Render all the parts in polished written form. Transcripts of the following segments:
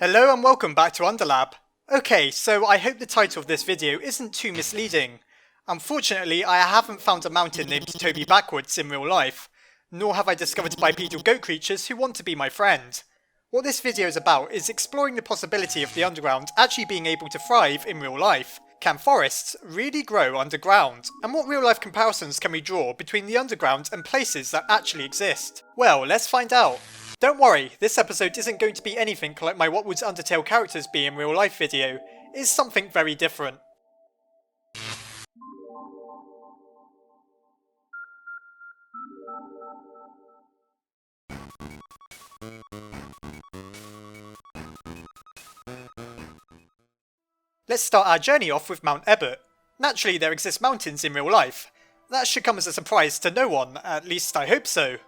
Hello and welcome back to Underlab. Okay, so I hope the title of this video isn't too misleading. Unfortunately, I haven't found a mountain named Toby Backwards in real life, nor have I discovered bipedal goat creatures who want to be my friend. What this video is about is exploring the possibility of the underground actually being able to thrive in real life. Can forests really grow underground? And what real life comparisons can we draw between the underground and places that actually exist? Well, let's find out. Don't worry, this episode isn't going to be anything like my What Would Undertale characters be in real life video. It's something very different. Let's start our journey off with Mount Ebott. Naturally, there exist mountains in real life. That should come as a surprise to no one, at least I hope so.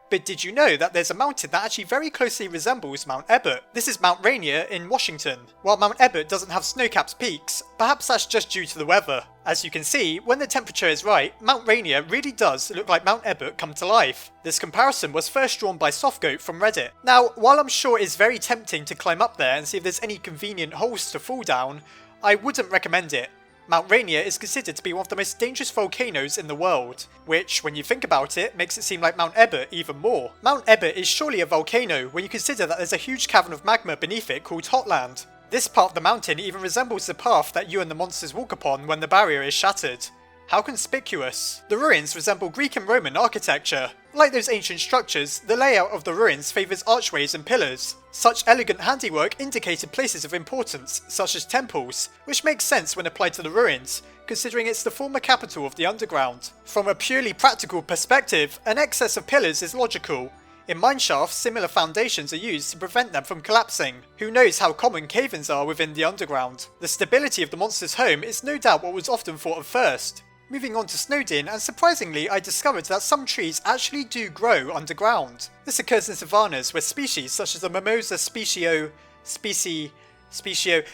But did you know that there's a mountain that actually very closely resembles Mount Ebott? This is Mount Rainier in Washington. While Mount Ebott doesn't have snow-capped peaks, perhaps that's just due to the weather. As you can see, when the temperature is right, Mount Rainier really does look like Mount Ebott come to life. This comparison was first drawn by Softgoat from Reddit. Now, while I'm sure it's very tempting to climb up there and see if there's any convenient holes to fall down, I wouldn't recommend it. Mount Rainier is considered to be one of the most dangerous volcanoes in the world, which, when you think about it, makes it seem like Mount Ebott even more. Mount Ebott is surely a volcano when you consider that there's a huge cavern of magma beneath it called Hotland. This part of the mountain even resembles the path that you and the monsters walk upon when the barrier is shattered. How conspicuous. The ruins resemble Greek and Roman architecture. Like those ancient structures, the layout of the ruins favours archways and pillars. Such elegant handiwork indicated places of importance, such as temples, which makes sense when applied to the ruins, considering it's the former capital of the underground. From a purely practical perspective, an excess of pillars is logical. In mineshafts, similar foundations are used to prevent them from collapsing. Who knows how common caverns are within the underground? The stability of the monster's home is no doubt what was often thought of first. Moving on to Snowden, and surprisingly I discovered that some trees actually do grow underground. This occurs in savannas where species such as the Mimosa specio,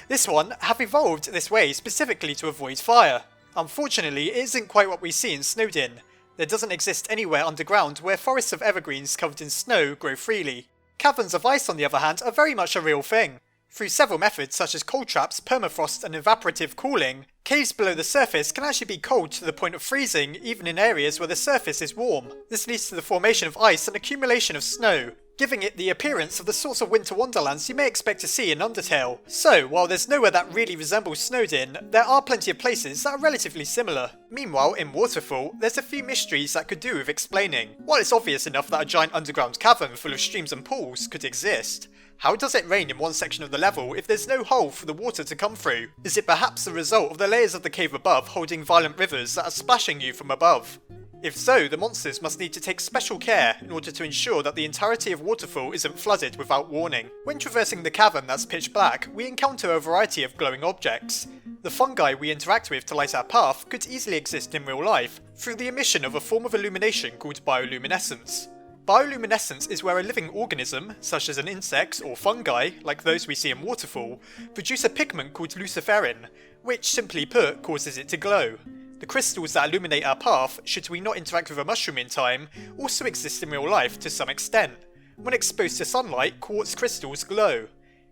this one, have evolved this way specifically to avoid fire. Unfortunately, it isn't quite what we see in Snowden. There doesn't exist anywhere underground where forests of evergreens covered in snow grow freely. Caverns of Ice, on the other hand, are very much a real thing. Through several methods such as cold traps, permafrost and evaporative cooling, caves below the surface can actually be cold to the point of freezing even in areas where the surface is warm. This leads to the formation of ice and accumulation of snow, giving it the appearance of the sorts of winter wonderlands you may expect to see in Undertale. So, while there's nowhere that really resembles Snowden, there are plenty of places that are relatively similar. Meanwhile, in Waterfall, there's a few mysteries that could do with explaining. While it's obvious enough that a giant underground cavern full of streams and pools could exist, how does it rain in one section of the level if there's no hole for the water to come through? Is it perhaps the result of the layers of the cave above holding violent rivers that are splashing you from above? If so, the monsters must need to take special care in order to ensure that the entirety of Waterfall isn't flooded without warning. When traversing the cavern that's pitch black, we encounter a variety of glowing objects. The fungi we interact with to light our path could easily exist in real life through the emission of a form of illumination called bioluminescence. Bioluminescence is where a living organism, such as an insect or fungi, like those we see in Waterfall, produce a pigment called luciferin, which, simply put, causes it to glow. The crystals that illuminate our path, should we not interact with a mushroom in time, also exist in real life to some extent. When exposed to sunlight, quartz crystals glow.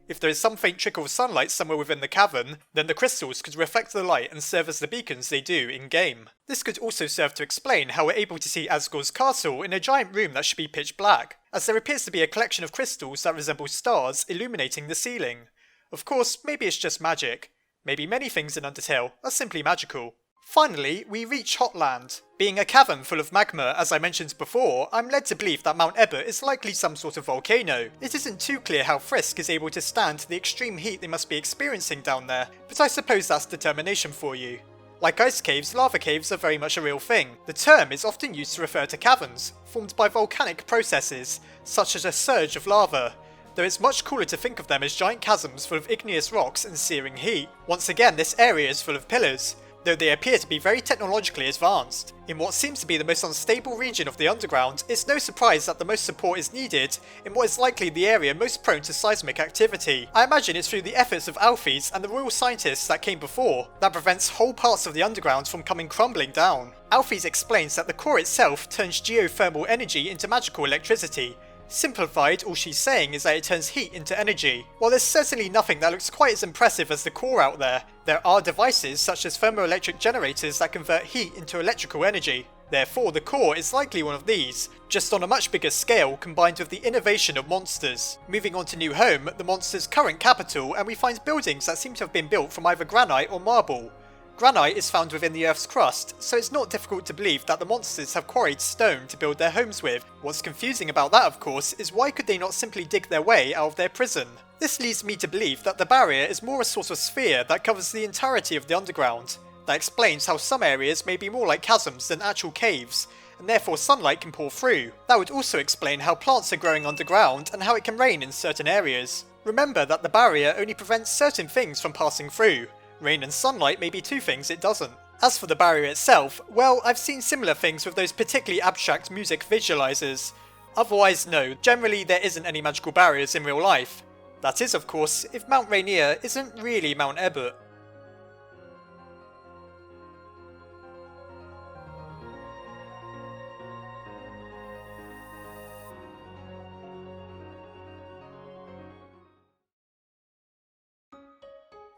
If there is some faint trickle of sunlight somewhere within the cavern, then the crystals could reflect the light and serve as the beacons they do in-game. This could also serve to explain how we're able to see Asgore's castle in a giant room that should be pitch black, as there appears to be a collection of crystals that resemble stars illuminating the ceiling. Of course, maybe it's just magic. Maybe many things in Undertale are simply magical. Finally, we reach Hotland. Being a cavern full of magma, as I mentioned before, I'm led to believe that Mount Ebott is likely some sort of volcano. It isn't too clear how Frisk is able to stand the extreme heat they must be experiencing down there, but I suppose that's determination for you. Like ice caves, lava caves are very much a real thing. The term is often used to refer to caverns, formed by volcanic processes, such as a surge of lava, though it's much cooler to think of them as giant chasms full of igneous rocks and searing heat. Once again, this area is full of pillars, though they appear to be very technologically advanced. In what seems to be the most unstable region of the underground, it's no surprise that the most support is needed in what is likely the area most prone to seismic activity. I imagine it's through the efforts of Alphys and the royal scientists that came before that prevents whole parts of the underground from coming crumbling down. Alphys explains that the core itself turns geothermal energy into magical electricity, Simplified, all she's saying is that it turns heat into energy. While there's certainly nothing that looks quite as impressive as the core out there are devices such as thermoelectric generators that convert heat into electrical energy. Therefore, the core is likely one of these, just on a much bigger scale combined with the innovation of monsters. Moving on to New Home, the monster's current capital, and we find buildings that seem to have been built from either granite or marble. Granite is found within the Earth's crust, so it's not difficult to believe that the monsters have quarried stone to build their homes with. What's confusing about that, of course, is why could they not simply dig their way out of their prison? This leads me to believe that the barrier is more a sort of sphere that covers the entirety of the underground. That explains how some areas may be more like chasms than actual caves, and therefore sunlight can pour through. That would also explain how plants are growing underground and how it can rain in certain areas. Remember that the barrier only prevents certain things from passing through. Rain and sunlight may be two things it doesn't. As for the barrier itself, well, I've seen similar things with those particularly abstract music visualizers. Otherwise, no, generally there isn't any magical barriers in real life. That is, of course, if Mount Rainier isn't really Mount Ebert.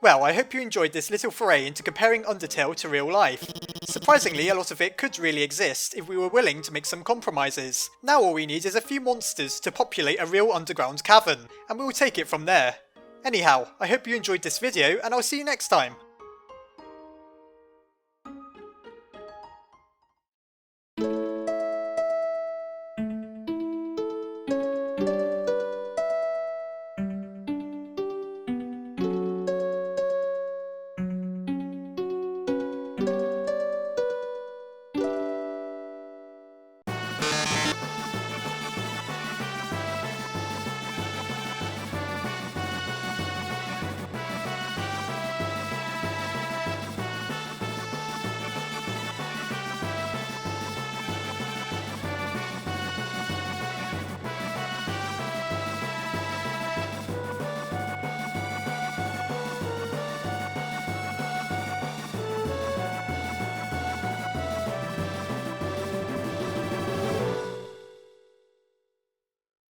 Well, I hope you enjoyed this little foray into comparing Undertale to real life. Surprisingly, a lot of it could really exist if we were willing to make some compromises. Now all we need is a few monsters to populate a real underground cavern, and we'll take it from there. Anyhow, I hope you enjoyed this video, and I'll see you next time.